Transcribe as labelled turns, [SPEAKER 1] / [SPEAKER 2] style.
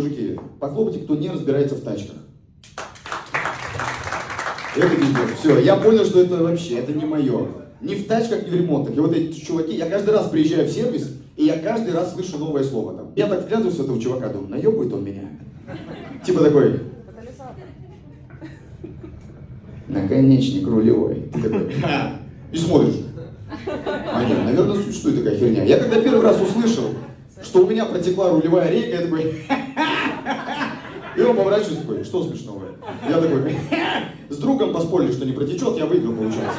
[SPEAKER 1] Мужики, похлопайте, кто не разбирается в тачках. Это пиздец. Все, я понял, что это вообще, это не мое. Ни в тачках, ни в ремонтах. И вот эти чуваки, я каждый раз приезжаю в сервис, и я каждый раз слышу новое слово там. Я так вглядываюсь в этого чувака, думаю, наебывает он меня. Типа такой. Наконечник рулевой. Ты такой, ха! И смотришь. А нет, наверное, существует такая херня. Я когда первый раз услышал, что у меня протекла рулевая рейка, я такой, и он поворачивается такой, что смешного? Я такой, с другом поспорили, что не протечет, я выиграл, получается.